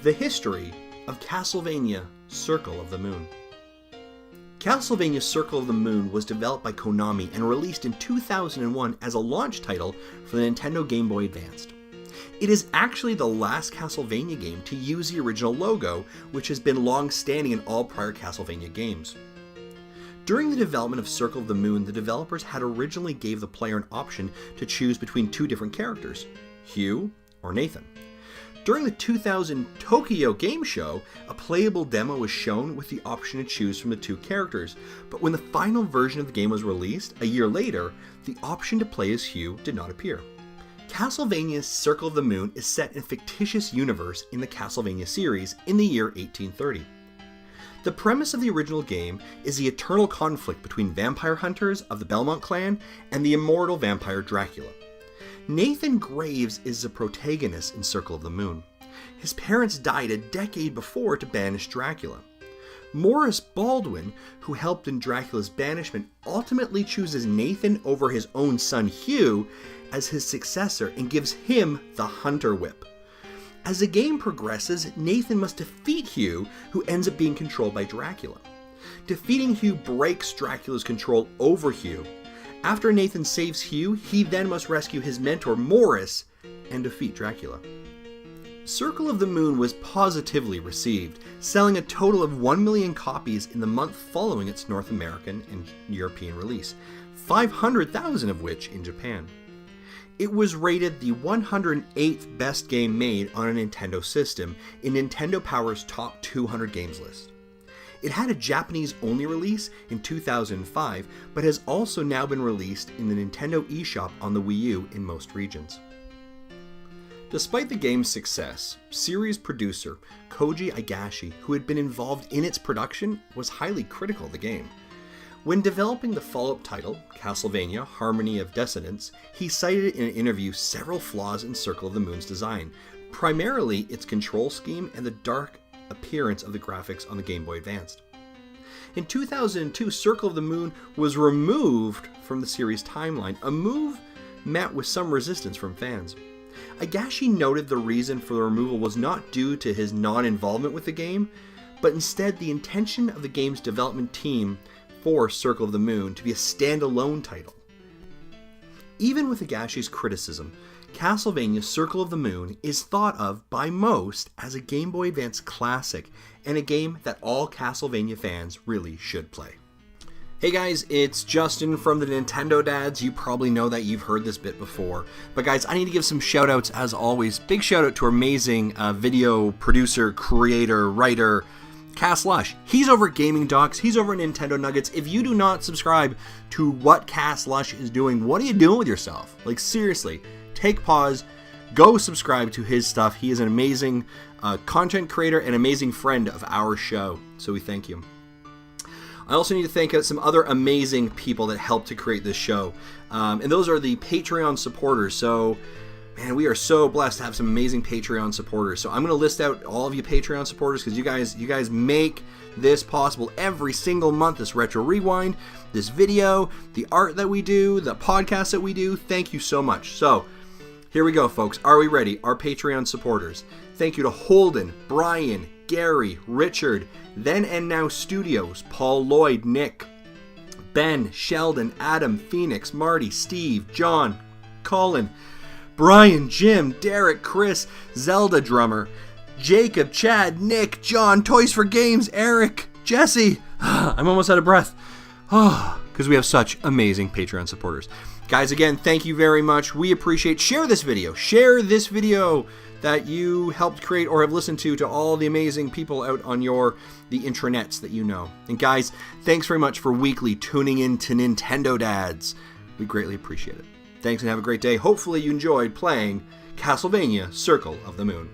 The history of Castlevania Circle of the Moon. Castlevania Circle of the Moon was developed by Konami and released in 2001 as a launch title for the Nintendo Game Boy Advance. It is actually the last Castlevania game to use the original logo, which has been long-standing in all prior Castlevania games. During the development of Circle of the Moon, the developers had originally gave the player an option to choose between two different characters, Hugh or Nathan. During the 2000 Tokyo Game Show, a playable demo was shown with the option to choose from the two characters, but when the final version of the game was released, a year later, the option to play as Hugh did not appear. Castlevania's Circle of the Moon is set in a fictitious universe in the Castlevania series in the year 1830. The premise of the original game is the eternal conflict between vampire hunters of the Belmont clan and the immortal vampire Dracula. Nathan Graves is the protagonist in Circle of the Moon. His parents died a decade before to banish Dracula. Morris Baldwin, who helped in Dracula's banishment, ultimately chooses Nathan over his own son Hugh as his successor and gives him the Hunter Whip. As the game progresses, Nathan must defeat Hugh, who ends up being controlled by Dracula. Defeating Hugh breaks Dracula's control over Hugh. After Nathan saves Hugh, he then must rescue his mentor Morris and defeat Dracula. Circle of the Moon was positively received, selling a total of 1 million copies in the month following its North American and European release, 500,000 of which in Japan. It was rated the 108th best game made on a Nintendo system in Nintendo Power's Top 200 Games list. It had a Japanese-only release in 2005, but has also now been released in the Nintendo eShop on the Wii U in most regions. Despite the game's success, series producer Koji Igashi, who had been involved in its production, was highly critical of the game. When developing the follow-up title, Castlevania Harmony of Dissonance, he cited in an interview several flaws in Circle of the Moon's design, primarily its control scheme and the dark appearance of the graphics on the Game Boy Advance. In 2002, Circle of the Moon was removed from the series timeline, a move met with some resistance from fans. Igashi noted the reason for the removal was not due to his non-involvement with the game, but instead the intention of the game's development team for Circle of the Moon to be a standalone title. Even with Igashi's criticism, Castlevania Circle of the Moon is thought of by most as a Game Boy Advance classic and a game that all Castlevania fans really should play. Hey guys, it's Justin from the Nintendo Dads. You probably know that, you've heard this bit before. But guys, I need to give some shoutouts as always. Big shout out to our amazing video producer, creator, writer, Cas Lush. He's over at Gaming Docs. He's over at Nintendo Nuggets. If you do not subscribe to what Cas Lush is doing, what are you doing with yourself? Like, seriously, take pause, go subscribe to his stuff. He is an amazing content creator and amazing friend of our show, so we thank you. I also need to thank some other amazing people that helped to create this show, and those are the Patreon supporters. So, man, we are so blessed to have some amazing Patreon supporters. So I'm going to list out all of you Patreon supporters because you guys make this possible every single month. This Retro Rewind, this video, the art that we do, the podcast that we do. Thank you so much. So here we go, folks. Are we ready? Our Patreon supporters. Thank you to Holden, Brian, Gary, Richard, Then and Now Studios, Paul Lloyd, Nick, Ben, Sheldon, Adam, Phoenix, Marty, Steve, John, Colin, Brian, Jim, Derek, Chris, Zelda Drummer, Jacob, Chad, Nick, John, Toys for Games, Eric, Jesse. I'm almost out of breath. Because we have such amazing Patreon supporters. Guys, again, thank you very much. We appreciate. Share this video. Share this video that you helped create or have listened to all the amazing people out on the intranets that you know. And guys, thanks very much for weekly tuning in to Nintendo Dads. We greatly appreciate it. Thanks and have a great day. Hopefully you enjoyed playing Castlevania Circle of the Moon.